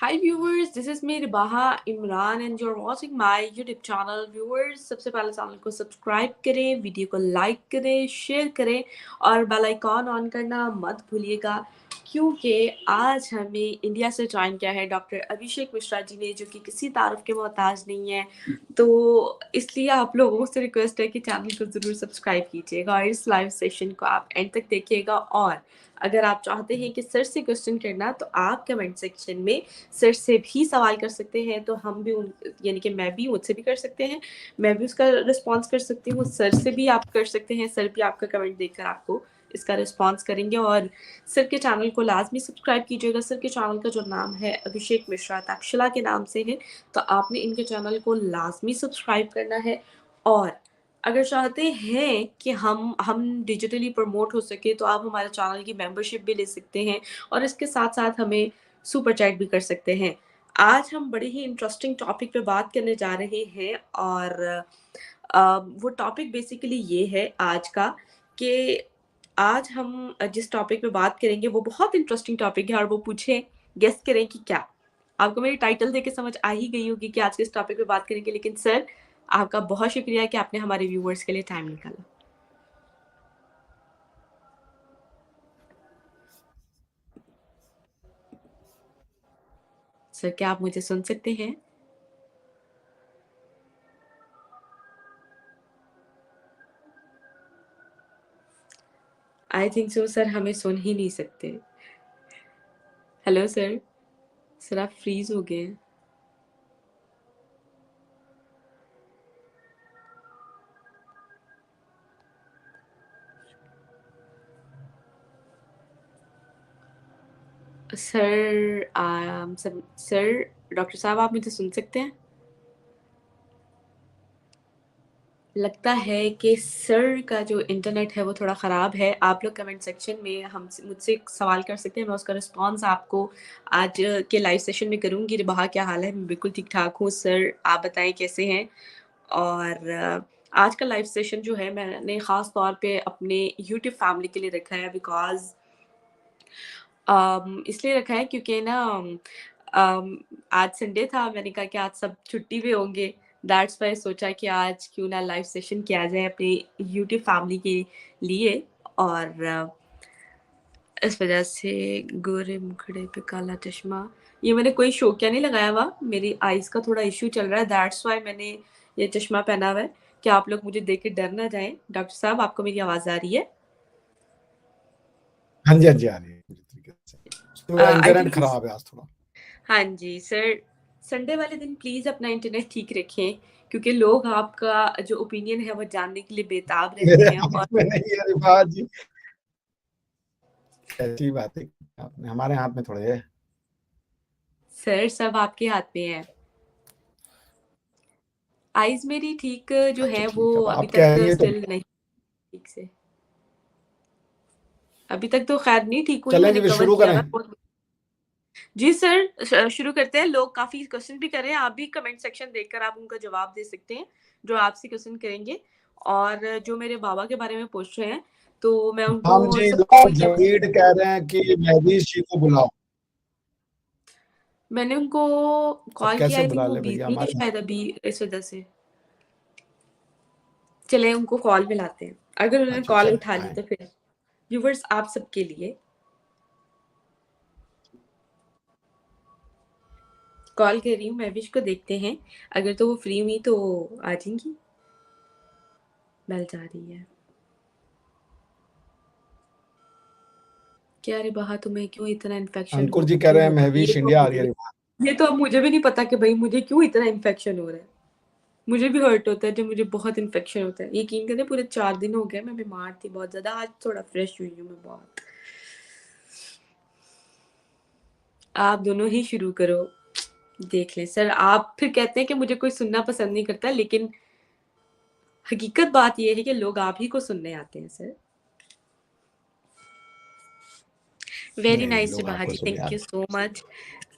Hi viewers, this is me Ribaha Imran and you're watching my YouTube channel. Viewers, सबसे पहले channel को subscribe करें, video को like करें, शेयर करें और बेल आइकॉन ऑन करना मत भूलिएगा क्योंकि आज हमें इंडिया से ज्वाइन किया है डॉक्टर अभिषेक मिश्रा जी ने, जो कि किसी तारुफ के मोहताज नहीं है। तो इसलिए आप लोगों से रिक्वेस्ट है कि चैनल को ज़रूर सब्सक्राइब कीजिएगा और इस लाइव सेशन को आप एंड तक देखिएगा। और अगर आप चाहते हैं कि सर से क्वेश्चन करना तो आप कमेंट सेक्शन में सर से भी सवाल कर सकते हैं, तो हम भी यानी कि मैं भी मुझसे भी कर सकते हैं, मैं भी उसका रिस्पॉन्स कर सकती हूँ, सर से भी आप कर सकते हैं, सर भी आपका कमेंट देखकर आपको इसका रिस्पॉन्स करेंगे। और सर के चैनल को लाजमी सब्सक्राइब कीजिएगा। सर के चैनल का जो नाम है अभिषेक मिश्रा तक्षशिला के नाम से है, तो आपने इनके चैनल को लाजमी सब्सक्राइब करना है। और अगर चाहते हैं कि हम डिजिटली प्रमोट हो सके तो आप हमारे चैनल की मेंबरशिप भी ले सकते हैं और इसके साथ साथ हमें सुपर चैट भी कर सकते हैं। आज हम बड़े ही इंटरेस्टिंग टॉपिक पे बात करने जा रहे हैं और वो टॉपिक बेसिकली ये है आज का कि आज हम जिस टॉपिक पे बात करेंगे वो बहुत इंटरेस्टिंग टॉपिक है और वो पूछे गेस करें कि क्या। आपको मेरी टाइटल देख के समझ आ ही गई होगी कि आज किस टॉपिक पे बात करेंगे, लेकिन सर आपका बहुत शुक्रिया कि आपने हमारे व्यूवर्स के लिए टाइम निकाला। सर क्या आप मुझे सुन सकते हैं? आई थिंक सो सर हमें सुन ही नहीं सकते। हेलो सर, सर आप फ्रीज हो गए हैं। सर डॉक्टर साहब आप मुझे सुन सकते हैं? लगता है कि सर का जो इंटरनेट है वो थोड़ा ख़राब है। आप लोग कमेंट सेक्शन में हमसे मुझसे एक सवाल कर सकते हैं, मैं उसका रिस्पॉन्स आपको आज के लाइव सेशन में करूँगी। रिबाहा क्या हाल है? मैं बिल्कुल ठीक-ठाक हूँ। सर आप बताएँ कैसे हैं? और आज का लाइव सेशन जो है मैंने ख़ास तौर पे अपने यूट्यूब फैमिली के लिए रखा है बिकॉज़ इसलिए रखा है क्योंकि ना आज संडे था, मैंने कहा कि आज सब छुट्टी पे होंगे, दैट्स व्हाई सोचा कि आज क्यों ना लाइव सेशन किया जाए अपनी यूट्यूब फैमिली के लिए। और इस वजह से गोरे मुखड़े पे काला चश्मा, ये मैंने कोई शौकिया नहीं लगाया हुआ, मेरी आईज़ का थोड़ा इश्यू चल रहा है, दैट्स व्हाई मैंने ये चश्मा पहना हुआ है कि आप लोग मुझे देख के डर ना जाएँ। डॉक्टर साहब आपको मेरी आवाज़ आ रही है? हाँ जी, हाँ जी, आ रही है पूरी तरीके से। थोड़ा आई इंटरनेट थिंक खराब है आज थोड़ा। हाँ जी, सर संडे वाले दिन प्लीज़ अपना इंटरनेट ठीक रखें क्योंकि लोग आपका जो ओपिनियन है वो जानने के लिए बेताब रहते मेरे हैं। हाथ और में नहीं है रिफात जी, ऐसी बातें आपने, हमारे हाथ में थोड़े है। सर सब आपके हाथ में है। आईज़ मेरी ठीक जो अच्छा है वो ठीक है, तो अभी आप कह तक रही है तो स्टिल नहीं ठीक से। अभी तक तो खैर नहीं ठीक हुई, चलें मैंने जी फिर कवर शुरू किया करें। हुआ है बहुत। जी सर, शुरू करते हैं। लोग काफ़ी क्वेश्चन भी कर रहे हैं, आप भी कमेंट सेक्शन देखकर आप उनका जवाब दे सकते हैं, जो आपसे क्वेश्चन करेंगे। और जो मेरे बाबा के बारे में पूछ रहे हैं, तो मैं हम उनको जी सबको लोग ये जमीर कह रहे हैं कि महदीस जी को बुलाओ। मैंने उनको अब कॉल किया, कैसे आई थिंक बुला वो ले भैया बिज़ी है हमारे। शायद अभी इस वज़ह से। चलें उनको कॉल मिलाते हैं, अगर उन्होंने अच्छा कॉल चलें उठा ली आए। तो फिर व्यूअर्स आप सबके लिए कॉल कर रही हूँ, महविश को देखते हैं, अगर तो वो फ्री हुई तो आ जाएँगी। बेल जा रही है। क्या रे बहा तुम्हें क्यों इतना इन्फेक्शन अंकुर जी कह रहे हैं होता है? महवीश इंडिया आ रही है रिफात। ये तो अब मुझे भी नहीं पता कि भई मुझे क्यों इतना इन्फेक्शन हो रहा है। मुझे भी हर्ट होता है जब मुझे बहुत इन्फेक्शन होता है। यकीन करें पूरे 4 दिन हो गए मैं बीमार थी बहुत ज़्यादा, आज थोड़ा फ्रेश हुई हूँ मैं बहुत। आप दोनों ही शुरू करो, देख लें। सर आप फिर कहते हैं कि मुझे कोई सुनना पसंद नहीं करता, लेकिन हकीकत बात ये है कि लोग आप ही को सुनने आते हैं सर। वेरी नहीं नहीं, नाइस लोग रिबाहा आपको जी, सुन थैंक यार। You so much.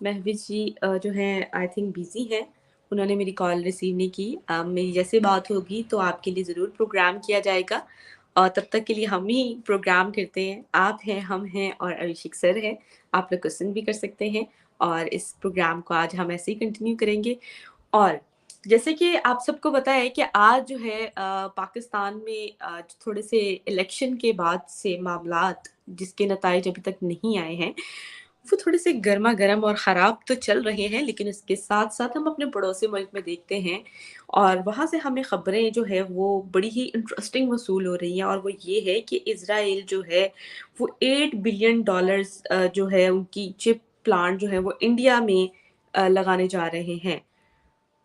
Mahvish ji जो हैं आई थिंक बिज़ी हैं, उन्होंने मेरी कॉल रिसीव नहीं की। मेरी जैसे बात होगी तो आपके लिए ज़रूर प्रोग्राम किया जाएगा। और तब तक के लिए हम ही प्रोग्राम करते हैं, आप हैं, हम हैं और अभिषेक सर हैं। आप लोग क्वेश्चन भी कर सकते हैं और इस प्रोग्राम को आज हम ऐसे ही कंटिन्यू करेंगे। और जैसे कि आप सबको पता है कि आज जो है पाकिस्तान में थोड़े से इलेक्शन के बाद से मामलात जिसके नताइज अभी तक नहीं आए हैं, वो थोड़े से गर्मा-गर्म और ख़राब तो चल रहे हैं, लेकिन इसके साथ-साथ हम अपने पड़ोसी मुल्क में देखते हैं और वहाँ से हमें ख़बरें जो है वो बड़ी ही इंटरेस्टिंग वसूल हो रही हैं और वो ये है कि इज़राइल जो है वो $8 बिलियन जो है उनकी चिप प्लांट जो है वो इंडिया में लगाने जा रहे हैं।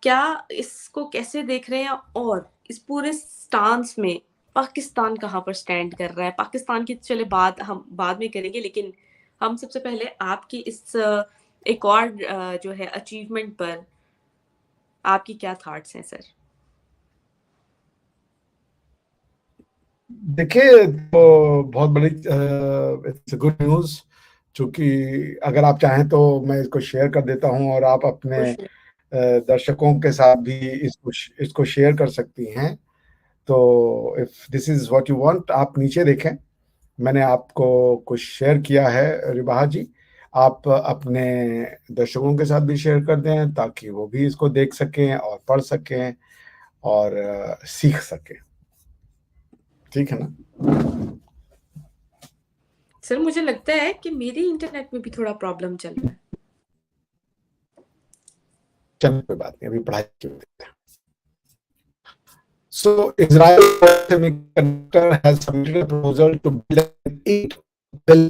क्या इसको कैसे देख रहे हैं और इस पूरे स्टांस में पाकिस्तान कहाँ पर स्टैंड कर रहा है? पाकिस्तान की चले बात हम बाद में करेंगे, लेकिन हम सबसे पहले आपकी इस एक और जो है अचीवमेंट पर आपकी क्या थॉट्स हैं सर? देखिए, तो बहुत बड़ी इट्स गुड न्यूज़, चूँकि अगर आप चाहें तो मैं इसको शेयर कर देता हूँ और आप अपने खुश दर्शकों के साथ भी इसको शेयर कर सकती हैं। तो if this is what you want, आप नीचे देखें, मैंने आपको कुछ शेयर किया है रिबाहा जी। आप अपने दर्शकों के साथ भी शेयर कर दें ताकि वो भी इसको देख सकें और पढ़ सकें और सीख सकें। ठीक है ना? सर मुझे लगता है कि मेरे इंटरनेट में भी थोड़ा प्रॉब्लम चल रहा है। चलिए कोई बात नहीं, अभी पढ़ाई की देते हैं। So Israel Semiconductor has submitted a proposal to build an 8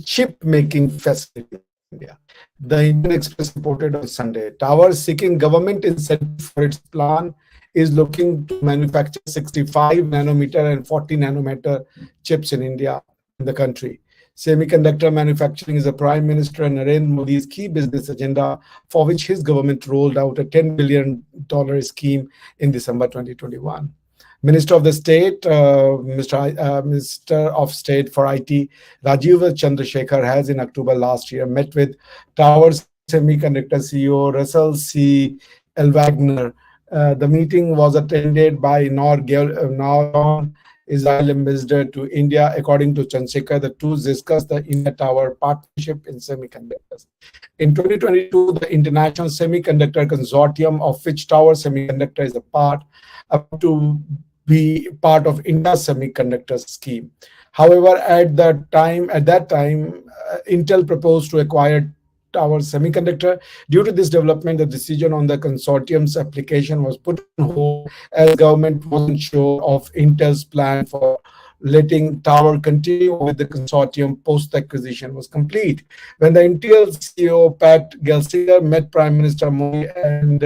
chip making facility in India. The Indian Express reported on Sunday. Tower seeking government incentive for its plan is looking to manufacture 65 nanometer and 40 nanometer chips in India, in the country. Semiconductor manufacturing is the Prime Minister Narendra Modi's key business agenda, for which his government rolled out a $10 billion scheme in December 2021. Minister of the State, Minister of State for IT, Rajiv Chandrasekhar, has in October last year met with Tower Semiconductor CEO Russell C. L. Wagner. The meeting was attended by Nor Israel ambassador to India. According to Chandrasekhar, the two discussed the India Tower partnership in semiconductors. In 2022, the International Semiconductor Consortium, of which Tower Semiconductor is a part, up to be part of India's semiconductor scheme. However, at that time, Intel proposed to acquire Tower Semiconductor. Due to this development, the decision on the consortium's application was put on hold as government wasn't sure of Intel's plan for letting Tower continue with the consortium post the acquisition was complete. When the Intel CEO Pat Gelsinger met Prime Minister Modi and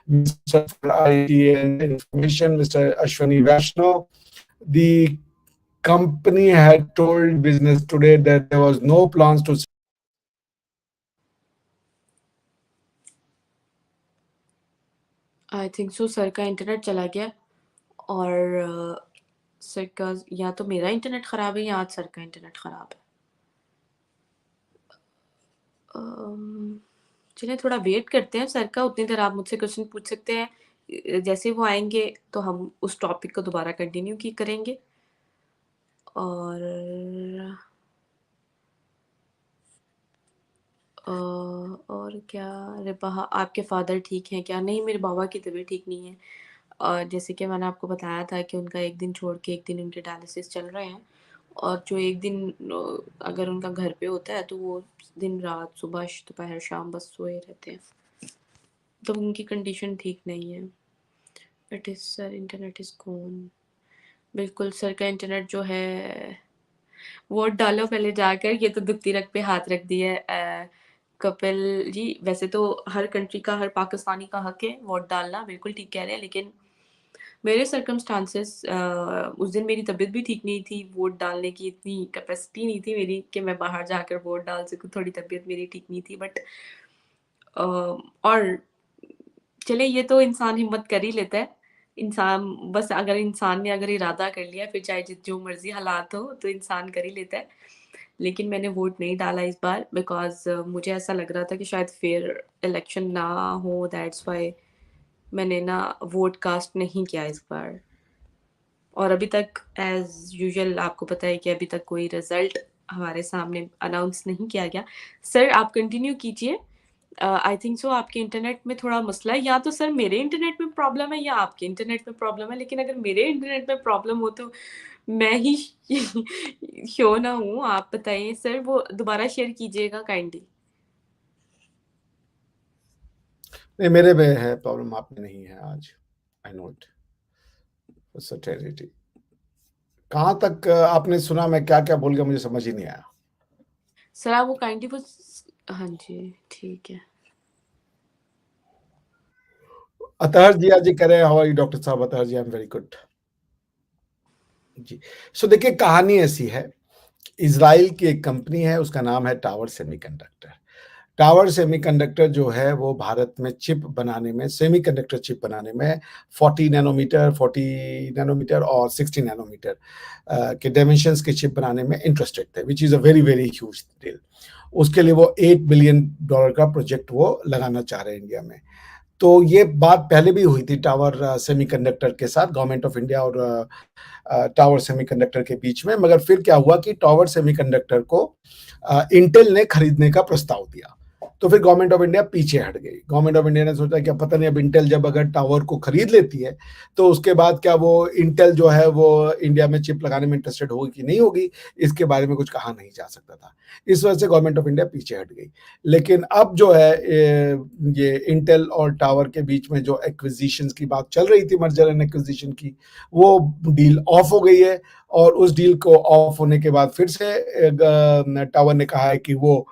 Minister for IT and Information, Mr. Ashwani Vaishnaw, the company had told Business Today that there was no plans to. I think so sir का internet चला गया और sir का या तो मेरा internet ख़राब है या आज सर का इंटरनेट ख़राब है। चलिए थोड़ा वेट करते हैं सर का, उतनी देर आप मुझसे क्वेश्चन पूछ सकते हैं। जैसे वो आएँगे तो हम उस टॉपिक को दोबारा कंटिन्यू करेंगे। और और क्या रिबाहा, आपके फादर ठीक हैं क्या? नहीं, मेरे बाबा की तबीयत ठीक नहीं है। और जैसे कि मैंने आपको बताया था कि उनका एक दिन छोड़ के एक दिन उनके डायलिसिस चल रहे हैं और जो एक दिन अगर उनका घर पे होता है तो वो दिन रात सुबह दोपहर शाम बस सोए रहते हैं, तो उनकी कंडीशन ठीक नहीं है। It is sir internet is gone. बिल्कुल सर का इंटरनेट जो है, वोट डालो पहले जाकर, ये तो दुखती रग पे हाथ रख दिया है कपिल जी। वैसे तो हर कंट्री का, हर पाकिस्तानी का हक है वोट डालना, बिल्कुल ठीक कह रहे हैं, लेकिन मेरे सर्कमस्टांसेस उस दिन मेरी तबीयत भी ठीक नहीं थी, वोट डालने की इतनी कैपेसिटी नहीं थी मेरी कि मैं बाहर जाकर वोट डाल सकूँ, थोड़ी तबीयत मेरी ठीक नहीं थी बट और चलिए ये तो इंसान हिम्मत कर ही लेता है। इंसान बस अगर इंसान ने अगर इरादा कर लिया फिर चाहे जो मर्ज़ी हालात हो तो इंसान कर ही लेता है। लेकिन मैंने वोट नहीं डाला इस बार बिकॉज़ मुझे ऐसा लग रहा था कि शायद फेयर इलेक्शन ना हो, दैट्स व्हाई मैंने ना वोट कास्ट नहीं किया इस बार। और अभी तक एज़ यूजुअल आपको पता है कि अभी तक कोई रिज़ल्ट हमारे सामने अनाउंस नहीं किया गया। सर आप कंटिन्यू कीजिए। आई थिंक सो आपके इंटरनेट में थोड़ा मसला है, या तो सर मेरे इंटरनेट में प्रॉब्लम है या आपके इंटरनेट में प्रॉब्लम है, लेकिन अगर मेरे इंटरनेट में प्रॉब्लम हो तो मैं ही शो ना हूँ। आप बताइए सर, वो दोबारा शेयर कीजिएगा काइंडली। नहीं, मेरे में है प्रॉब्लम, आप में नहीं है आज। I know it. कहाँ तक आपने सुना? मैं क्या क्या बोल गया, मुझे समझ ही नहीं आया। सर आप वो काइंडली वो, हाँ जी ठीक है। अतहर जी आज कह रहे हैं, हाउ आर यू डॉक्टर साहब? अतहर जी, आई एम वेरी गुड जी। सो देखिए, कहानी ऐसी है, इजराइल की एक कंपनी है, उसका नाम है टावर सेमीकंडक्टर। टावर सेमीकंडक्टर जो है वो भारत में चिप बनाने में, सेमीकंडक्टर चिप बनाने में 40 नैनोमीटर और 60 नैनोमीटर के डायमेंशंस के चिप बनाने में इंटरेस्टेड थे, which is a very very huge deal. उसके लिए वो $8 बिलियन का प्रोजेक्ट वो लगाना चाह रहे हैं इंडिया में। तो ये बात पहले भी हुई थी टावर सेमीकंडक्टर के साथ, गवर्नमेंट ऑफ इंडिया और टावर सेमीकंडक्टर के बीच में। मगर फिर क्या हुआ कि टावर सेमीकंडक्टर को इंटेल ने खरीदने का प्रस्ताव दिया, तो फिर गवर्नमेंट ऑफ इंडिया पीछे हट गई। गवर्नमेंट ऑफ इंडिया ने सोचा कि पता नहीं अब इंटेल जब अगर टावर को खरीद लेती है तो उसके बाद क्या वो इंटेल जो है वो इंडिया में चिप लगाने में इंटरेस्टेड होगी कि नहीं होगी, इसके बारे में कुछ कहा नहीं जा सकता था। इस वजह से गवर्नमेंट ऑफ इंडिया पीछे हट गई। लेकिन अब जो है ये इंटेल और टावर के बीच में जो एक्विजिशन की बात चल रही थी, मर्जर एंड एक्विजिशन की, वो डील ऑफ हो गई है। और उस डील को ऑफ होने के बाद फिर से टावर ने कहा है कि वो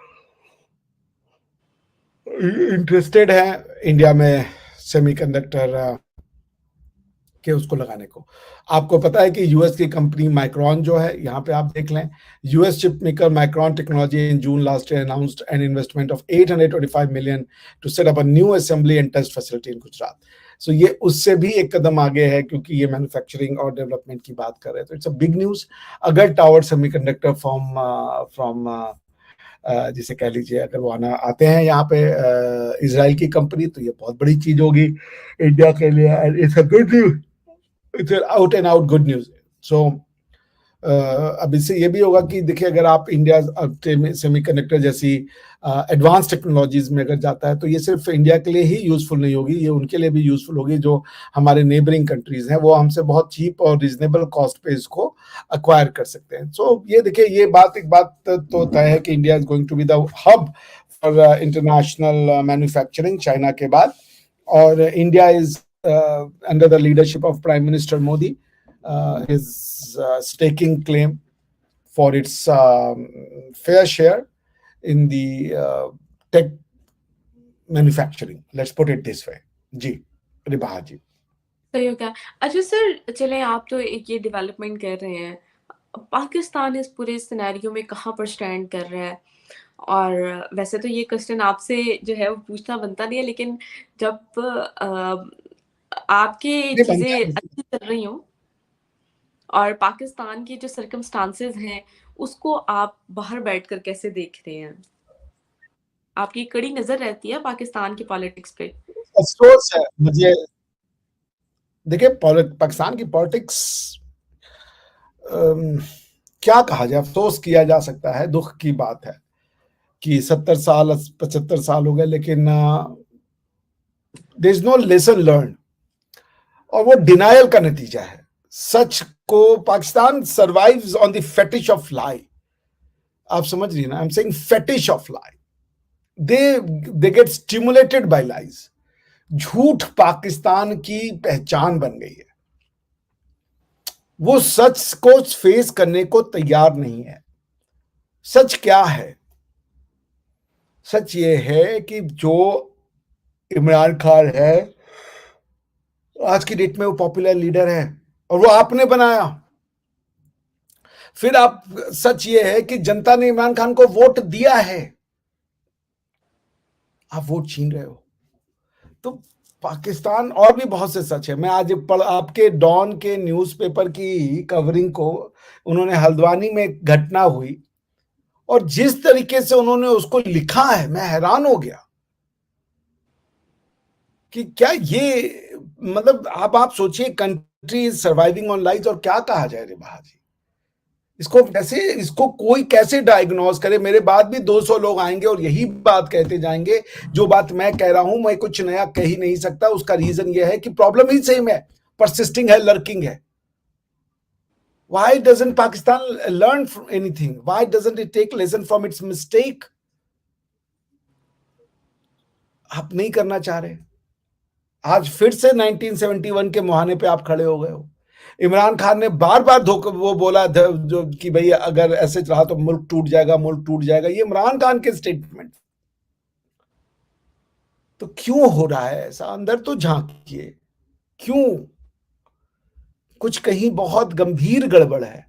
इंटरेस्टेड है इंडिया में सेमीकंडक्टर के उसको लगाने को। आपको पता है कि यूएस की कंपनी माइक्रॉन जो है, यहाँ पे आप देख लें, US chip maker Micron technology in June last year announced an investment of 825 million to set up a new assembly and test facility in Gujarat. So ये उससे भी एक कदम आगे है, क्योंकि ये मैन्युफैक्चरिंग और डेवलपमेंट की बात कर रहे हैं। तो इट्स अ बिग न्यूज। अगर टावर सेमीकंडक्टर फ्रॉम जिसे कह लीजिए, अगर वो आते हैं यहाँ पे इसराइल की कंपनी, तो ये बहुत बड़ी चीज होगी इंडिया के लिए। And it's a good news, it's out and out good news. So अब इससे ये भी होगा कि देखिए, अगर आप इंडिया सेमीकंडक्टर जैसी एडवांस टेक्नोलॉजीज में अगर जाता है, तो ये सिर्फ इंडिया के लिए ही यूजफुल नहीं होगी, ये उनके लिए भी यूजफुल होगी जो हमारे नेबरिंग कंट्रीज हैं, वो हमसे बहुत चीप और रीजनेबल कॉस्ट पे इसको अक्वायर कर सकते हैं। सो ये देखिए, ये बात एक बात तो तय है कि India is going to be the hub for international manufacturing China के बाद। और India is under the leadership of prime minister Modi is staking claim for its fair share in the tech manufacturing. Let's put it this way. जी, रिबाहा जी। सही हो गया। अच्छा sir, चलें आप तो एक ये डेवलपमेंट कर रहे हैं, पाकिस्तान इस पूरे सिनेरियो में कहाँ पर स्टैंड कर रहा है? और वैसे तो ये क्वेश्चन आपसे जो है वो पूछना बनता नहीं है, लेकिन जब आपके ये बनता चीज़ें है। अच्छी चल रही हों और पाकिस्तान के जो सर्कमस्टांसेस हैं, उसको आप बाहर बैठकर कैसे देख रहे हैं? आपकी कड़ी नज़र रहती है पाकिस्तान की पॉलिटिक्स पे? अफसोस है मुझे, देखिए पाकिस्तान की पॉलिटिक्स क्या कहा जाए, अफसोस किया जा सकता है। दुख की बात है कि 70 साल 75 साल हो गए, लेकिन there is no lesson learn, और वो डिनायल का नतीजा है। सच को Pakistan survives on the fetish of lie. आप समझ रही ना, I am saying fetish of lie. They get stimulated by lies. झूठ पाकिस्तान की पहचान बन गई है। वो सच को फेस करने को तैयार नहीं है। सच क्या है? सच ये है कि जो इमरान खान है, आज की डेट में वो पॉपुलर लीडर है और वो आपने बनाया। फिर आप, सच ये है कि जनता ने इमरान खान को वोट दिया है, आप वोट छीन रहे हो। तो पाकिस्तान, और भी बहुत से सच है। मैं आज आपके डॉन के न्यूज़पेपर की कवरिंग को, उन्होंने हल्द्वानी में एक घटना हुई और जिस तरीके से उन्होंने उसको लिखा है, मैं हैरान हो गया कि क्या ये, मतलब आप सोचिए, country is surviving on lies, और क्या कहा जाए रिबाहा जी? इसको कोई कैसे डायग्नोज करे? मेरे बाद भी 200 लोग आएंगे और यही बात कहते जाएंगे, जो बात मैं कह रहा हूं मैं कुछ नया कह ही नहीं सकता। उसका रीजन यह है कि प्रॉब्लम ही सेम है, परसिस्टिंग है, लर्किंग है। Why doesn't Pakistan learn from anything? Why doesn't it take lesson from its mistake? आप नहीं करना चाह रहे। आज फिर से 1971 के मुहाने पे आप खड़े हो गए हो। इमरान खान ने बार बार वो बोला जो कि भाई अगर ऐसे रहा तो मुल्क टूट जाएगा, मुल्क टूट जाएगा। ये इमरान खान के स्टेटमेंट। तो क्यों हो रहा है ऐसा? अंदर तो झांकिए, क्यों? कुछ कहीं बहुत गंभीर गड़बड़ है।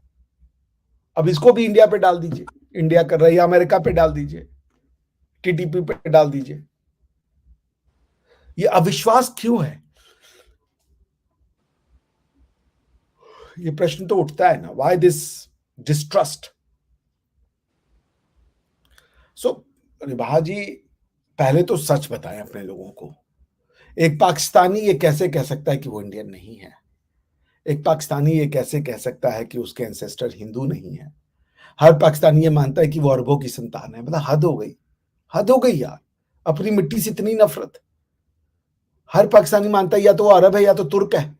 अब इसको भी इंडिया पे डाल दीजिए, इंडिया कर रही है, अमेरिका पे डाल दीजिए, टीटीपी पे डाल दीजिए। ये अविश्वास क्यों है? ये प्रश्न तो उठता है ना, व्हाई दिस डिस्ट्रस्ट? सो रिबाहा जी, पहले तो सच बताएं अपने लोगों को। एक पाकिस्तानी ये कैसे कह सकता है कि वो इंडियन नहीं है? एक पाकिस्तानी ये कैसे कह सकता है कि उसके एंसेस्टर हिंदू नहीं है? हर पाकिस्तानी ये मानता है कि वो अरबों की संतान है। मतलब हद हो गई, हद हो गई यार। अपनी मिट्टी से इतनी नफरत। हर पाकिस्तानी मानता है या तो वो अरब है या तो तुर्क है।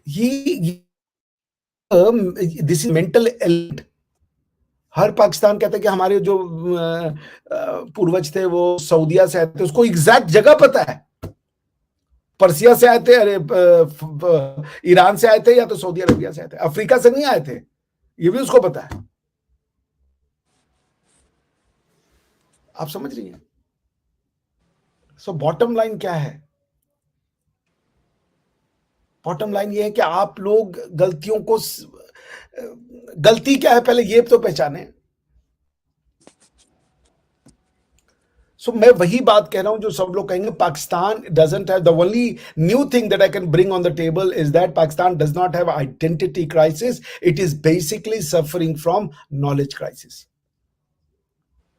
ये दिस इज मेंटल एलिट। हर पाकिस्तान कहता है कि हमारे जो पूर्वज थे वो सऊदिया से आए थे, उसको एग्जैक्ट जगह पता है। पर्सिया से आए थे, अरे ईरान से आए थे या तो सऊदी अरबिया से आए थे, अफ्रीका से नहीं आए थे, ये भी उसको पता है। आप समझ रही हैं? सो बॉटम लाइन क्या है? बॉटम लाइन ये है कि आप लोग गलतियों को, गलती क्या है पहले ये तो पहचाने। सो मैं वही बात कह रहा हूं जो सब लोग कहेंगे, Pakistan doesn't have, the only new thing that I can bring on the table is that Pakistan does not have identity crisis, it is basically suffering from knowledge crisis,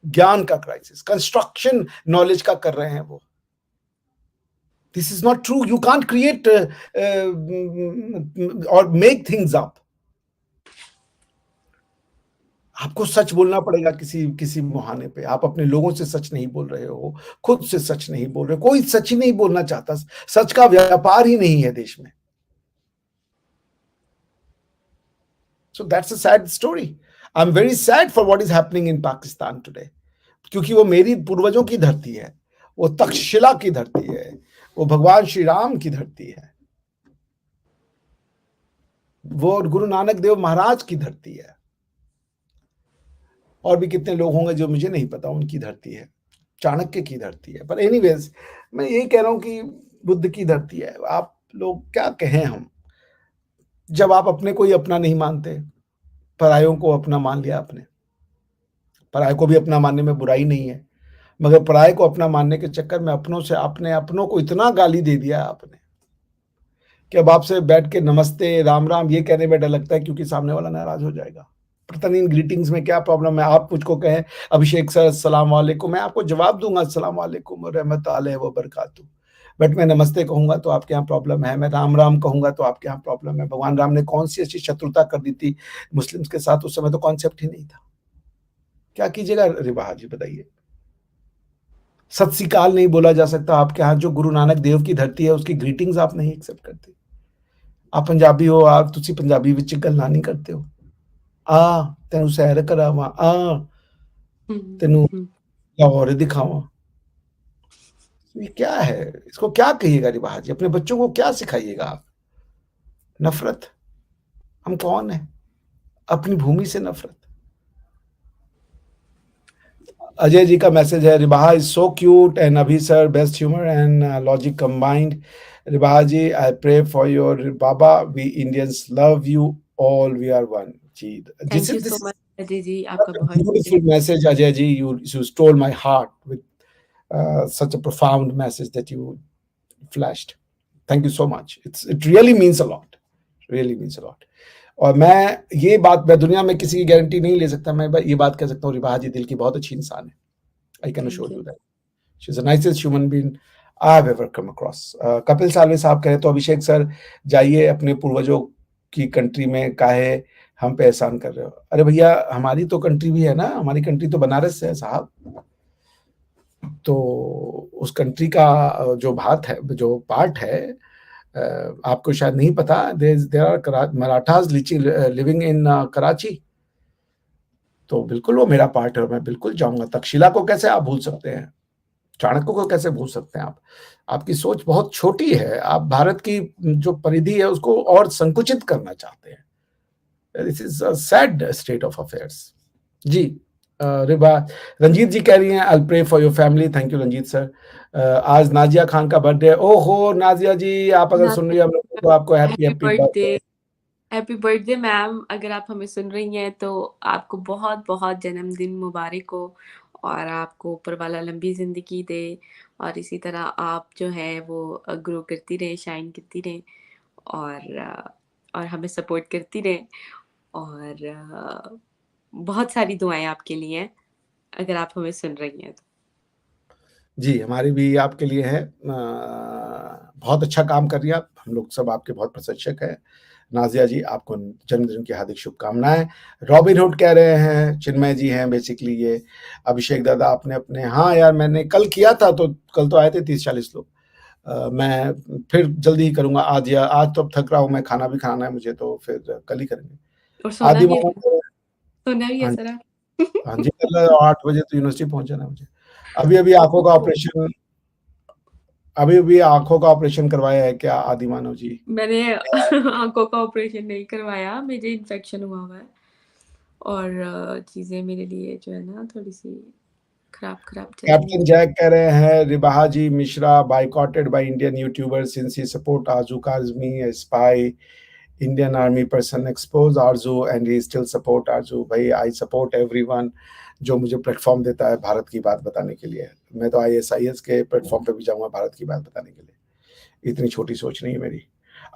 ज्ञान का क्राइसिस, कंस्ट्रक्शन नॉलेज का कर रहे हैं वो। This is not true. You can't create or make things up. आपको सच बोलना पड़ेगा किसी मुहाने पे। आप अपने लोगों से सच नहीं बोल रहे हो, खुद से सच नहीं बोल रहे हो। कोई सच ही नहीं बोलना चाहता। सच का व्यापार ही नहीं है देश में। So that's a sad story. I'm very sad for what is happening in Pakistan today. क्योंकि वो मेरी पूर्वजों की धरती है, वो तक्षशिला की धरती है, वो भगवान श्री राम की धरती है, वो गुरु नानक देव महाराज की धरती है, और भी कितने लोग होंगे जो मुझे नहीं पता, उनकी धरती है, चाणक्य की धरती है। पर एनीवेज, मैं यही कह रहा हूं कि बुद्ध की धरती है। आप लोग क्या कहें हम, जब आप अपने को ही अपना नहीं मानते, परायों को अपना मान लिया आपने। पराय को भी अपना मानने में बुराई नहीं है, मगर पराये को अपना मानने के चक्कर में अपनों से अपने अपनों को इतना गाली दे दिया आपने कि अब आपसे बैठ के नमस्ते राम राम ये कहने में डर लगता है, क्योंकि सामने वाला नाराज हो जाएगा। पता नहीं इन ग्रीटिंग्स में क्या प्रॉब्लम है। आप मुझको कहें अभिषेक सर अस्सलाम वालेकुम, मैं आपको जवाब दूंगा अस्सलाम वालेकुम और रहमत अलैहि व बरकातहू। बट मैं नमस्ते कहूंगा तो आपके यहाँ प्रॉब्लम है, मैं राम राम कहूंगा तो आपके यहाँ प्रॉब्लम है। भगवान राम ने कौन सी अच्छी शत्रुता कर दी थी मुस्लिम्स के साथ? उस समय तो कॉन्सेप्ट ही नहीं था। क्या कीजिएगा रिबाहा जी, बताइए। सत श्री अकाल नहीं बोला जा सकता आपके यहाँ, जो गुरु नानक देव की धरती है उसकी ग्रीटिंग्स आप नहीं एक्सेप्ट करते। आप पंजाबी हो, आप तुसी पंजाबी विच गल्लां नहीं करते हो। तेनू सैर करावां, तेनू लाहौर दिखावां। ये क्या है? इसको क्या कहिएगा रिबाहा जी? अपने बच्चों को क्या सिखाइएगा आप? नफरत। हम कौन है? अपनी भूमि से नफरत। अजय जी का मैसेज है, Ribaha is so cute and अभी sir best humour and logic combined. Ribaha ji, I pray for your baba, we Indians love you all, we are one. Ji, thank you so much Ajay ji, आपका बहुत beautiful message Ajay ji. You stole my heart with such a profound message that you flashed. Thank you so much. It really means a lot. Really means a lot. और मैं दुनिया में किसी की guarantee नहीं ले सकता, मैं ये बात कह सकता हूँ, रिबाहा जी दिल की बहुत अच्छी इंसान है। I can assure you that. She's the nicest human being I have ever come across. Kapil Salve साहब कहे तो अभिषेक सर जाइए अपने पूर्वजों की कंट्री में, काहे हम पे एहसान कर रहे हो। अरे भैया हमारी तो कंट्री भी है ना, हमारी कंट्री तो बनारस है साहब। तो उस कंट्री का जो बात है, जो पार्ट है, आपको शायद नहीं पता, there are Marathas living in Karachi. तो बिल्कुल वो मेरा पार्ट है, मैं बिल्कुल जाऊंगा। तक्षशिला को कैसे आप भूल सकते हैं, चाणक्य को कैसे भूल सकते हैं आप? आपकी सोच बहुत छोटी है, आप भारत की जो परिधि है उसको और संकुचित करना चाहते हैं। This is a sad state of affairs. Ji Riba Ranjit ji कह रही हैं I pray for your family. Thank you Ranjit sir. आज नाजिया खान का बर्थडे। ओहो नाजिया जी, आप अगर सुन रही हैं हम लोग तो आपको happy happy birthday. Happy birthday ma'am, अगर आप हमें सुन रही हैं तो आपको बहुत बहुत जन्मदिन मुबारक हो, और आपको ऊपर वाला लंबी ज़िंदगी दे, और इसी तरह आप जो है वो ग्रो करती रहे, शाइन करती रहे, और हमें सपोर्ट करती रहे। और बहुत सारी दुआएं आपके लिए हैं, अगर आप हमें सुन रही हैं तो। जी हमारी भी आपके लिए है। बहुत अच्छा काम कर रही है आप, हम लोग सब आपके बहुत प्रशंसक हैं। नाजिया जी आपको जन्मदिन की हार्दिक शुभकामनाएं। रॉबिन हुड कह रहे हैं, चिन्मय जी हैं बेसिकली ये। अभिषेक दादा आपने अपने, हाँ यार मैंने कल किया था, तो कल तो आए थे 30-40 लोग। मैं फिर जल्दी ही करूंगा आज, या आज तो अब थक रहा हूँ मैं, खाना भी खाना है मुझे, तो फिर कल ही करेंगे। और सोना आदि भी है, मानव, सोना भी है हाँ सर। हाँ जी, कल 8 बजे तो यूनिवर्सिटी पहुंच जाना है मुझे। अभी अभी आंखों का ऑपरेशन, अभी अभी आंखों का ऑपरेशन करवाया है क्या आदि मानव जी? मैंने आंखों का ऑपरेशन नहीं करवाया, मुझे इन्फेक्शन हुआ हुआ है, और चीज़ें मेरे लिए जो है ना थोड़ी सी खराब खराब चल रही कैप्टन हैं। जैक कह रहे हैं Ribaha ji Mishra boycotted by Indian YouTuber since he support Arzoo Kazmi a spy Indian army person expose Arzoo and he still support Arzoo. भाई आई सपोर्ट एवरीवन जो मुझे प्लेटफॉर्म देता है भारत की बात बताने के लिए। मैं तो ISIS के प्लेटफॉर्म पे भी जाऊंगा भारत की बात बताने के लिए। इतनी छोटी सोच नहीं है मेरी।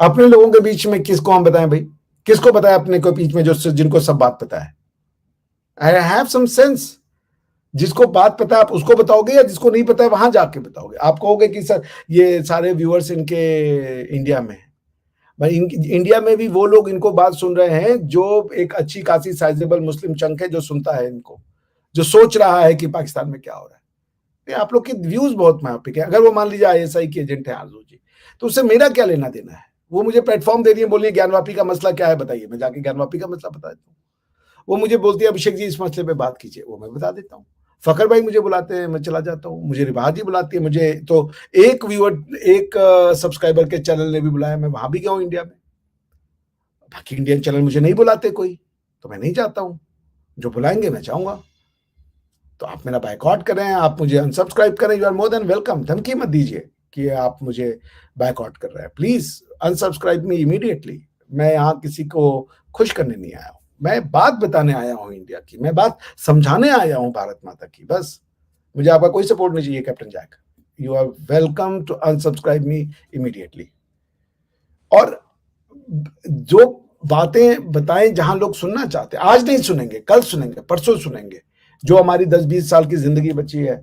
अपने लोगों के बीच में किसको हम बताएं भाई, किसको बताएं अपने को बीच में जो जिनको सब बात पता है? I have some sense. जिसको बात पता है आप उसको बताओगे, या जिसको नहीं पता है वहां जाके बताओगे? आप कहोगे कि सर ये सारे व्यूअर्स इनके इंडिया में हैं। भाई इंडिया में भी वो लोग इनको बात सुन रहे हैं जो एक अच्छी खासी साइजेबल मुस्लिम चंक है जो सुनता है इनको, जो सोच रहा है कि पाकिस्तान में क्या हो रहा है। आप लोग के व्यूज बहुत माफिक है। अगर वो मान लीजिए ISI के एजेंट है आरजू जी, तो उससे मेरा क्या लेना देना है? वो मुझे प्लेटफॉर्म दे रही है, बोलिए ज्ञानवापी का मसला क्या है बताइए, मैं जाके ज्ञानवापी का मसला बता देता हूँ। वो मुझे बोलती है अभिषेक जी इस मसले पे बात कीजिए, वो मैं बता देता हूँ। फखर भाई मुझे बुलाते हैं, मैं चला जाता हूँ। मुझे रिबाहा जी बुलाती है, मुझे तो एक व्यूअर, एक सब्सक्राइबर के चैनल ने भी बुलाया, मैं वहां भी गया हूँ इंडिया में। बाकी इंडियन चैनल मुझे नहीं बुलाते कोई, तो मैं नहीं जाता हूँ। जो बुलाएंगे मैं जाऊंगा। तो आप मेरा बायकॉट करें, आप मुझे अनसब्सक्राइब करें, you are more than welcome. धमकी मत दीजिए कि आप मुझे बायकॉट कर रहे हैं। Please unsubscribe me immediately. मैं यहाँ किसी को खुश करने नहीं आया हूँ, मैं बात बताने आया हूँ इंडिया की, मैं बात समझाने आया हूँ भारत माता की। बस मुझे आपका कोई सपोर्ट नहीं चाहिए captain Jack. You are welcome to unsubscribe me immediately. और जो बातें बताएं जहां लोग सुनना चाहते हैं, आज नहीं सुनेंगे, कल सुनेंगे, परसों सुनेंगे। जो हमारी 10-20 साल की जिंदगी बची है,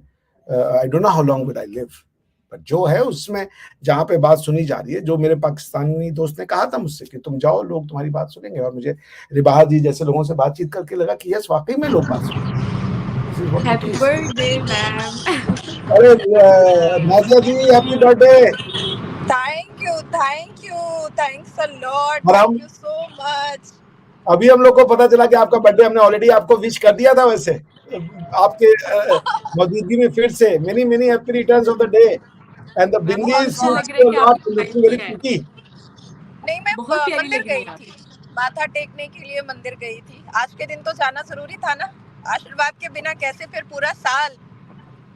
I don't know how long will I live, पर जो है उसमें जहां पे बात सुनी जा रही है, जो मेरे पाकिस्तानी दोस्त ने कहा था मुझसे कि तुम जाओ लोग तुम्हारी बात सुनेंगे, और मुझे रिबाहा जी जैसे लोगों से बातचीत करके लगा कि यस वाकई में लोग बात सुनेंगे। Happy birthday ma'am. अरे Nazia ji happy birthday. Thank you, thanks a lot, और हम थैंक यू सो मच। अभी हम लोग को पता चला कि आपका बर्थडे हमने ऑलरेडी आपको विश कर दिया था। वैसे आपके मौजूदगी में फिर से many many happy returns of the day and the ma'am bindi बहुत अच्छा सूट्स लग रहा है यू कि अ आप लॉट, स्माइल लुकिंग की वेरी हैं, प्रिटी। नहीं, मैं बहुत प्यारी मंदिर लग रही गई हैं आप। थी, माथा टेकने के लिए मंदिर गई थी। आज के दिन तो जाना जरूरी था ना, आशीर्वाद के बिना कैसे फिर पूरा साल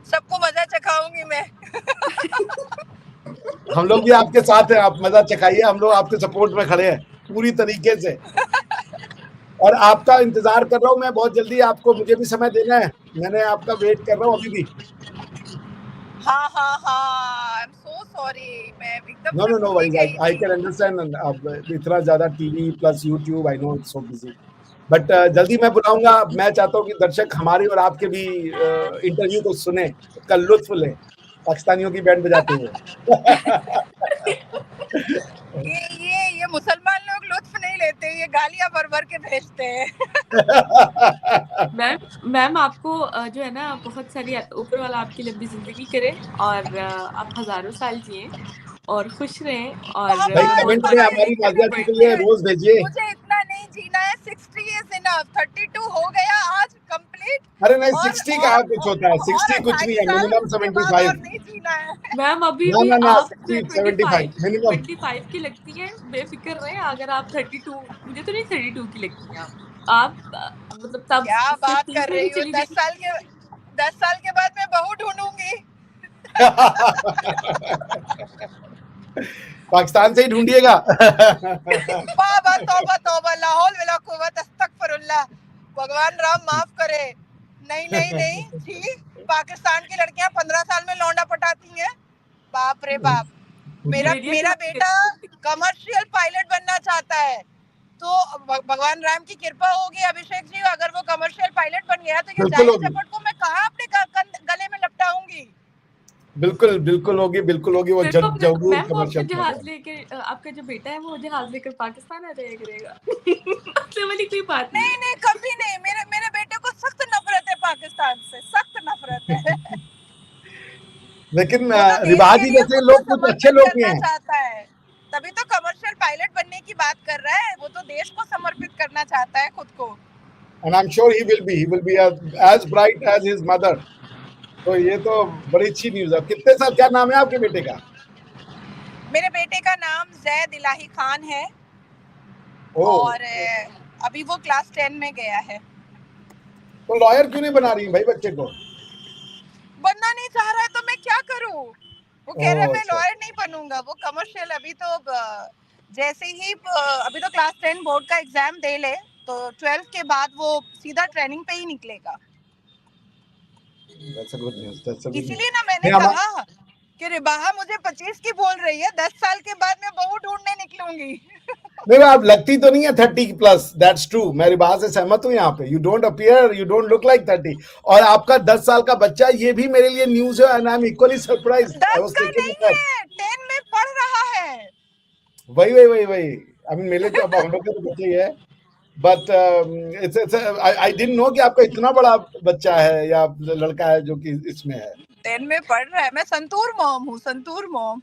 सबको मजा चखाऊंगी मैं। हम लोग भी आपके साथ हैं, आप मजा चखाइए, हम लोग आपके सपोर्ट में खड़े हैं पूरी तरीके से, और आपका इंतजार कर रहा हूँ मैं बहुत जल्दी। आपको मुझे भी समय देना है, मैंने आपका वेट कर रहा हूँ अभी भी। हाँ हाँ हाँ, आई एम सो सॉरी, मैं एकदम नो से नो नो भूल ही वरीज, गई आई थी। Can understand. अब इतना ज्यादा TV plus YouTube, I know it's so busy, but जल्दी मैं बुलाऊंगा। मैं चाहता हूँ कि दर्शक हमारी और आपके भी इंटरव्यू को सुने, उसका लुत्फ लें, पाकिस्तानियों की बैंड बजाते हुए। ये मुसलमान लोग लुत्फ नहीं लेते, ये गालियां भर भर के भेजते हैं। मैम आपको जो है ना बहुत सारी ऊपर वाला आपकी लंबी जिंदगी करे और आप हजारों साल जिए और खुश रहें और भाई पापा बहुत कमेंट मुझे में बहुत हमारी इतना नाजिया जी के लिए नहीं, रोज भेजिए। मुझे इतना नहीं जीना है, 60 इज इनफ, 32 हो गया आज कंप्लीट। अरे नहीं, और 60 कहाँ कुछ होता है, 60 कुछ 28 नहीं है, साल मिनिमम उसके बाद 75। और नहीं जीना है। मैम अभी ना भी ना ना, आप 60 75 मिनिमम। 25 की लगती हैं, बेफिक्र रहें। अगर आप 32, मुझे तो नहीं 32 की लगती हैं आप मतलब तब क्या बात 50 कर में भी रही हूँ, चली 10 साल के बाद मैं बहू ढूंढूंगी। पाकिस्तान से ही ढूंढिएगा। बाबा तौबा तौबा, ला हौल वला कुव्वत अस्तगफिरुल्लाह, भगवान राम माफ करे। नहीं नहीं नहीं जी, पाकिस्तान की लड़कियां 15 साल में लौंडा पटाती हैं, बाप रे बाप। मेरा भेड़िया की मेरा बात बेटा कमर्शियल पायलट बनना चाहता है, तो भगवान राम की कृपा होगी अभिषेक जी, अगर वो कमर्शियल पायलट बन गया तो ये बिल्कुल जाली होगी, चपट को मैं कहाँ अपने गले में लपटाऊंगी। बिल्कुल बिल्कुल होगी, बिल्कुल होगी। वो फिर तो जरूर मैम वो आपका कमर्शियल जहाज पायलट। लेके आपका जो बेटा है वो जहाज लेकर पाकिस्तान आ जाया करेगा। मसले वाली कोई बात नहीं नहीं है। नहीं कभी नहीं, मेरे मेरे बेटे को सख्त नफरत है पाकिस्तान से, सख्त नफरत है। लेकिन वो तो देश रिवाज के ही लिए जैसे खुद को लोग कुछ अच्छे समर्पित लोग भी करना हैं। चाहता है, तभी तो कमर्शियल पायलट बनने की बात कर रहा है। वो तो देश को समर्पित करना चाहता है खुद को। And I am sure he will be as bright as his mother. तो ये तो बड़ी अच्छी न्यूज है। कितने साल, क्या नाम है आपके बेटे का? मेरे बेटे का नाम जैद इलाही खान है ओ, और अभी वो क्लास 10 में गया है। तो लॉयर क्यों नहीं बना रही भाई बच्चे को? बनना नहीं चाह रहा है तो मैं क्या करूं? वो कह रहा है ओह मैं अच्छा, लॉयर नहीं बनूंगा, वो कमर्शियल। अभी तो जैसे ही अभी तो क्लास 10 बोर्ड का एग्जाम दे ले तो 12 के बाद वो सीधा ट्रेनिंग पे ही निकलेगा। That's a good news, that's a good news. इसीलिए ना मैंने नहीं हम, कहा कि रिबाहा मुझे 25 की बोल रही है, 10 साल के बाद मैं बहू ढूंढने निकलूंगी। नहीं आप लगती तो नहीं है 30 प्लस, दैट्स ट्रू। मैं रिबाज से सहमत हूँ यहाँ पे। You don't appear, you don't look like 30। और आपका 10 साल का बच्चा, ये भी मेरे लिए न्यूज है and I am equally surprised. I 10 was का टेकन नहीं अबैक। है, 10 में पढ़ रहा है। वही आई मीन मेरे तो अब हम लोग के तो बच्चे ही है, but it's I didn't know कि आपका इतना बड़ा बच्चा है या लड़का है जो कि इसमें है। 10 में पढ़ रहा है। मैं संतूर मॉम हूँ, संतूर मॉम।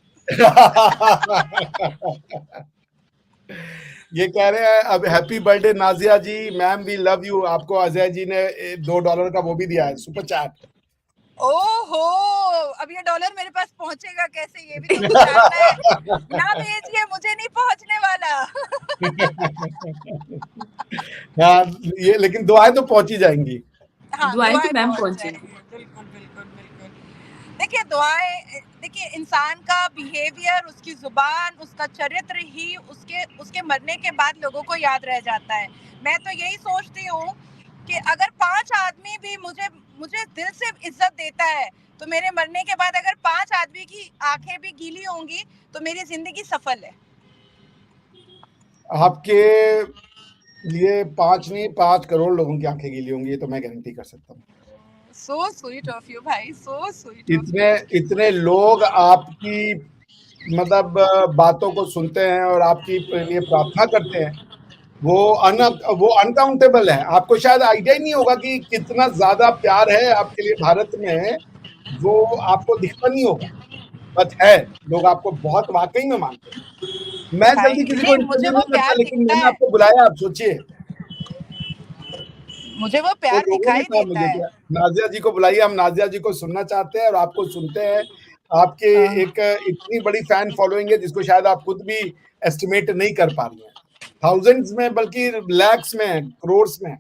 ये कह रहे हैं अब happy birthday Nazia ji, ma'am we love you. आपको अजय जी ने $2 का वो भी दिया है, सुपर चैट। ओहो, अब ये डॉलर मेरे पास पहुंचेगा कैसे, ये भी तो मुझे जानना है। ना भेजिए, मुझे नहीं पहुंचने वाला। हाँ, ये लेकिन दुआएं तो पहुंची जाएंगी। हाँ, दुआएं तो दुआएं मैम पहुंच पहुंचेंगी। जाएंगी, बिल्कुल बिल्कुल बिल्कुल। देखिए दुआएं, देखिए इंसान का बिहेवियर, उसकी जुबान, उसका चरित्र ही उसके मरने के बाद लोगों को याद रह जाता है। मैं तो यही सोचती हूँ कि अगर 5 आदमी भी मुझे दिल से इज्जत देता है, तो मेरे मरने के बाद अगर 5 आदमी की आंखें भी गीली होंगी तो मेरी जिंदगी सफल है। आपके लिए 5 नहीं, 5 करोड़ लोगों की आंखें गीली होंगी, ये तो मैं गारंटी कर सकता हूँ। सो स्वीट ऑफ यू भाई, सो स्वीट ऑफ इतने यू। इतने लोग आपकी मतलब बातों को सुनते हैं और आपकी लिए प्रार्थना करते हैं, वो अनकाउंटेबल है। आपको शायद आइडिया ही नहीं होगा कि कितना ज्यादा प्यार है आपके लिए भारत में, वो आपको दिखता नहीं होगा, बट है। लोग आपको बहुत वाकई में मानते हैं। मैं भाई जल्दी किसी को नहीं, मुझे इंटरव्यू वो नहीं करता, प्यार लेकिन दिखता मैंने है, आपको बुलाया, आप सोचिए। मुझे वो तो प्यार लोगों ने दिखाई कहा देता मुझे है। कि नाजिया जी को बुलाइए, हम नाजिया जी को सुनना चाहते हैं और आपको सुनते हैं। आपके एक इतनी बड़ी फैन फॉलोइंग है जिसको शायद आप खुद भी एस्टिमेट नहीं कर पा रही हैं। थाउजेंड्स में, बल्कि लैक्स में, करोड़ में।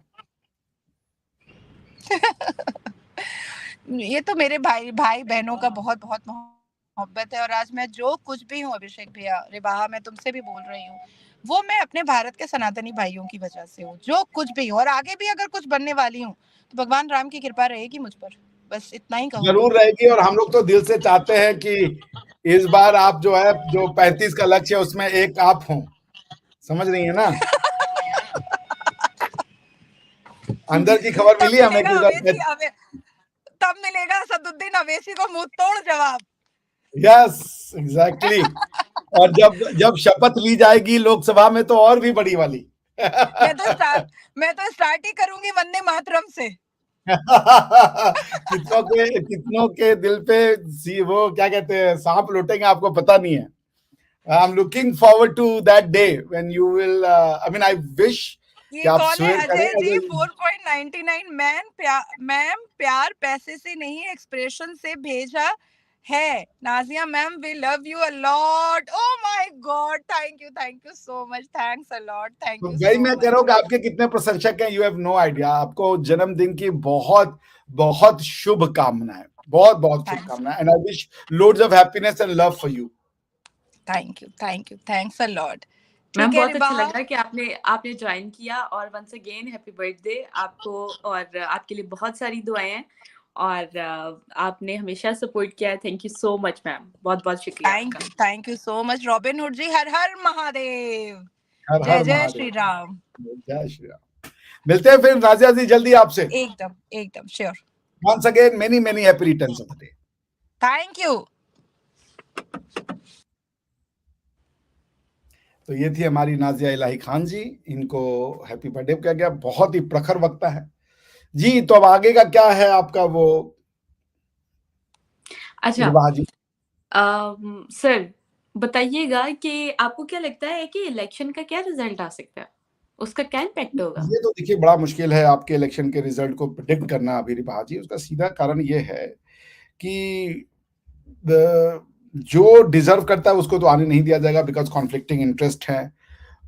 ये तो मेरे भाई भाई बहनों का बहुत बहुत मोहब्बत है। और आज मैं जो कुछ भी हूँ अभिषेक भैया, रिबाहा, मैं तुमसे भी बोल रही हूँ, वो मैं अपने भारत के सनातनी भाइयों की वजह से हूँ। जो कुछ भी हूँ और आगे भी अगर कुछ बनने वाली हूँ तो भगवान राम की कृपा रहेगी मुझ पर, बस इतना ही कहूंगी। जरूर रहेगी। और हम लोग तो दिल से चाहते हैं कि इस बार आप जो है, जो 35 का लक्ष्य है उसमें एक आप हों। समझ रही है ना? अंदर की खबर तब मिली हमें मिलेगा कि अवेसी, तब मिलेगा असदुद्दीन अवेसी को मुंह तोड़ जवाब। Yes, exactly. और जब शपथ ली जाएगी लोकसभा में तो और भी बड़ी वाली। मैं तो स्टार्ट ही करूंगी वंदे मातरम से। कितनों के दिल पे वो क्या कहते हैं, सांप लौटेंगे, आपको पता नहीं है। I am looking forward to that day when you will, I mean I wish ये कि आप कौन है स्वेर अजय जी? करें। 4.99 मैम प्यार पैसे से नहीं एक्सप्रेशन से भेजा है। Nazia ma'am we love you a lot. Oh my God, thank you so much, thanks a lot, thank to you भाई सो मैं कह मच। रहा हूँ कि आपके कितने प्रशंसक हैं, यू हैव नो आइडिया। आपको जन्मदिन की बहुत बहुत शुभकामनाएं, बहुत बहुत शुभकामनाएं, and I wish loads of happiness and love for you. Thank you, thanks a lot. Ma'am ठीक है बहुत अच्छा रिबा, लगा कि आपने ज्वाइन किया, और वंस अगेन हैप्पी बर्थडे आपको, और आपके लिए बहुत सारी दुआएं हैं, और आपने हमेशा सपोर्ट किया है। Thank you so much ma'am, बहुत बहुत शुक्रिया आपका। Thank you so much Robin Hood ji. हर हर महादेव, हर जय हर जय श्री महादेव, राम। जय श्री राम। मिलते हैं फिर नाजिया जी जल्दी आपसे। एकदम sure. Once again many many happy returns of the day. Thank you. तो ये थी हमारी नाजिया इलाही खान जी, इनको हैप्पी बर्थडे किया गया। बहुत ही प्रखर वक्ता है जी। तो अब आगे का क्या है आपका वो अच्छा रिवाज? सर बताइएगा कि आपको क्या लगता है कि इलेक्शन का क्या रिजल्ट आ सकता है, उसका क्या इम्पैक्ट होगा? ये तो देखिए बड़ा मुश्किल है आपके इलेक्शन के रिजल्ट को प्रिडिक्ट करना अभी रिवाज जी। उसका सीधा कारण ये है कि जो डिजर्व करता है उसको तो आने नहीं दिया जाएगा, बिकॉज कॉन्फ्लिक्टिंग इंटरेस्ट है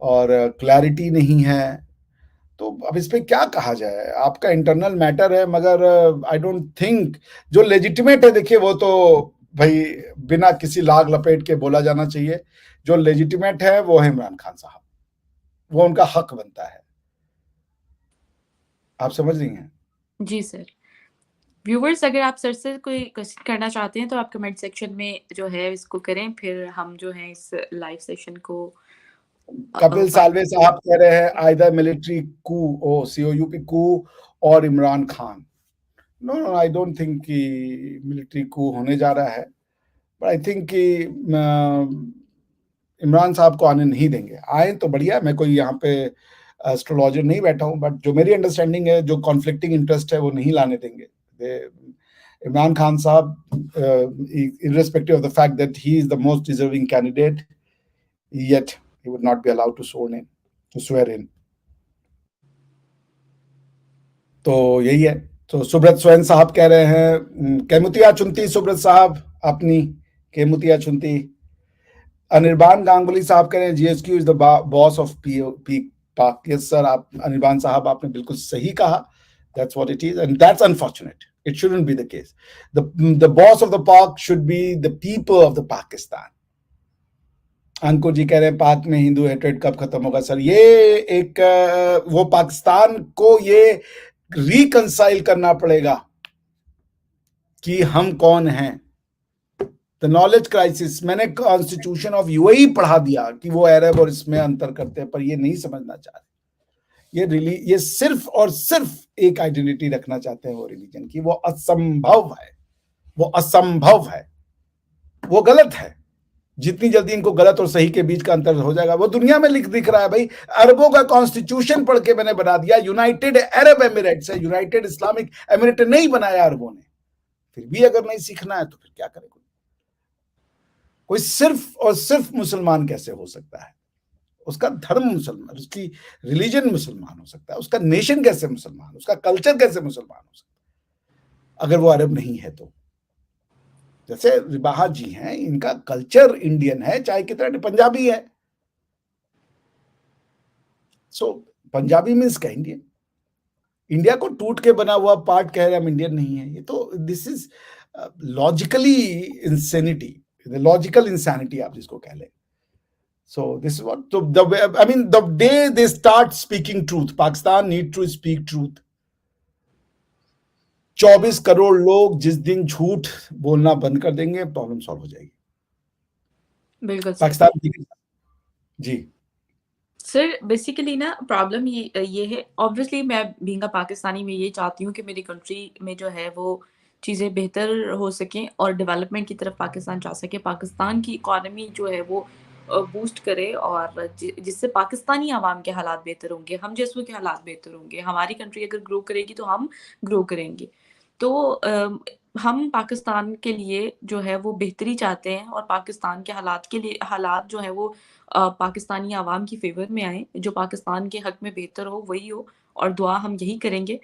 और क्लैरिटी नहीं है। तो अब इस पे क्या कहा जाए, आपका इंटरनल मैटर है, मगर आई डोंट थिंक जो लेजिटिमेट है, देखिए वो तो भाई बिना किसी लाग लपेट के बोला जाना चाहिए। जो लेजिटिमेट है वो है इमरान खान साहब, वो उनका हक बनता है। आप समझ रही हैं? जी सर। व्यूवर्स, अगर आप सर से कोई क्वेश्चन करना चाहते हैं तो आप कमेंट सेक्शन में जो है इसको करें, फिर हम जो है इस लाइव सेशन को कपिल सालवे साहब कह रहे हैं either military coup, oh COUP coup, और Imran Khan. No no, I don't think कि मिलिट्री कू होने जा रहा है, बट आई थिंक कि इमरान साहब को आने नहीं देंगे। आए तो बढ़िया, मैं कोई यहाँ पे एस्ट्रोलॉजर नहीं बैठा हूँ, बट जो मेरी अंडरस्टैंडिंग है, जो कॉन्फ्लिक्टिंग इंटरेस्ट है वो नहीं लाने देंगे। इमरान खान साहब, irrespective of the fact that he is the most deserving candidate, yet he would not be allowed to swear in. तो यही है। तो सुब्रत स्वयं साहब कह रहे हैं केमुतिया चुनती सुब्रत साहब अपनी केमुतिया चुनती। अनिर्बान गांगुली साहब कह रहे हैं GSQ is the boss of P पाक। यस सर, आप अनिर्बान साहब आपने बिल्कुल सही कहा। That's what it is, and that's unfortunate. It shouldn't be the case. The boss of the Pak should be the people of the Pakistan. अंकुर जी कह रहे हैं पाक में हिंदू हेट्रेड कब खत्म होगा? सर ये एक वो पाकिस्तान को ये रिकंसाइल करना पड़ेगा कि हम कौन हैं। द नॉलेज क्राइसिस, मैंने कॉन्स्टिट्यूशन ऑफ UAE पढ़ा दिया कि वो अरब और इसमें अंतर करते हैं, पर ये नहीं समझना चाह रहे। ये सिर्फ और सिर्फ एक आइडेंटिटी रखना चाहते हैं वो रिलीजन की। वो असंभव है, वो असंभव है, वो गलत है। जितनी जल्दी इनको गलत और सही के बीच का अंतर हो जाएगा, वो दुनिया में दिख रहा है भाई। अरबों का कॉन्स्टिट्यूशन पढ़ के मैंने बना दिया, यूनाइटेड अरब एमिरेट्स है, यूनाइटेड इस्लामिक एमिरेट नहीं बनाया अरबों ने। फिर भी अगर नहीं सीखना है तो फिर क्या करें? कोई सिर्फ और सिर्फ मुसलमान कैसे हो सकता है? उसका धर्म मुसलमान, उसकी रिलीजन मुसलमान हो सकता है, उसका नेशन कैसे मुसलमान, उसका कल्चर कैसे मुसलमान हो सकता है अगर वो अरब नहीं है तो? जैसे रिबाहा जी हैं, इनका कल्चर इंडियन है, चाहे कितना पंजाबी है। सो पंजाबी मीन्स क्या? इंडियन। इंडिया को टूट के बना हुआ पार्ट कह रहे हम इंडियन नहीं है, ये तो this is logically insanity, logical insanity आप जिसको कह लें। So this is what, so the day they start speaking truth, Pakistan need to speak truth. 24 crore लोग जिस दिन झूठ बोलना बंद कर देंगे, प्रॉब्लम सॉल्व हो जाएगी। बिल्कुल पाकिस्तान जी सर। बेसिकली ना प्रॉब्लम ये है, ऑब्वियसली मैं बीइंग अ पाकिस्तानी, मैं ये चाहती हूँ कि मेरी कंट्री में जो है वो चीज़ें बेहतर हो सकें और डेवलपमेंट की तरफ पाकिस्तान जा सके, पाकिस्तान की इकॉनमी जो है वो बूस्ट करे और जिससे पाकिस्तानी आवाम के हालात बेहतर होंगे, हम जैसों के हालात बेहतर होंगे। हमारी कंट्री अगर ग्रो करेगी तो हम ग्रो करेंगे। तो हम पाकिस्तान के लिए जो है वो बेहतरी चाहते हैं और पाकिस्तान के हालात के लिए हालात जो है वो पाकिस्तानी आवाम की फ़ेवर में आएँ, जो पाकिस्तान के हक़ में बेहतर हो वही हो और दुआ हम यही करेंगे।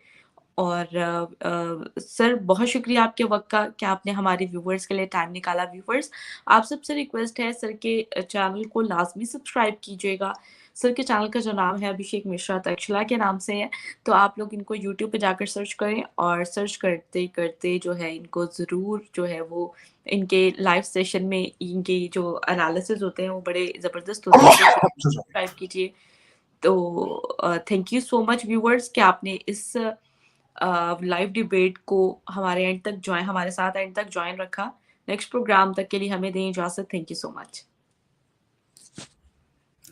और सर बहुत शुक्रिया आपके वक़्त का कि आपने हमारे व्यूअर्स के लिए टाइम निकाला। व्यूअर्स, आप सबसे रिक्वेस्ट है सर के चैनल को लाज़मी सब्सक्राइब कीजिएगा। सर के चैनल का जो नाम है अभिषेक मिश्रा तक्षशिला के नाम से है, तो आप लोग इनको यूट्यूब पे जाकर सर्च करें और सर्च करते-करते जो है इनको ज़रूर जो है वो इनके लाइव सेशन में इनके जो एनालिसिस होते हैं वो बड़े ज़बरदस्त होते हैं, तो सब्सक्राइब कीजिए। तो thank you so much viewers कि आपने इस लाइव डिबेट को हमारे साथ एंड तक जॉइन रखा। नेक्स्ट प्रोग्राम तक के लिए हमें दें इजाज़त। Thank you so much.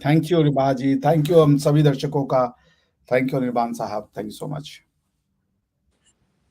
Thank you Riba ji, thank you हम सभी दर्शकों का, थैंक यू निर्बान साहब, थैंक यू सो मच।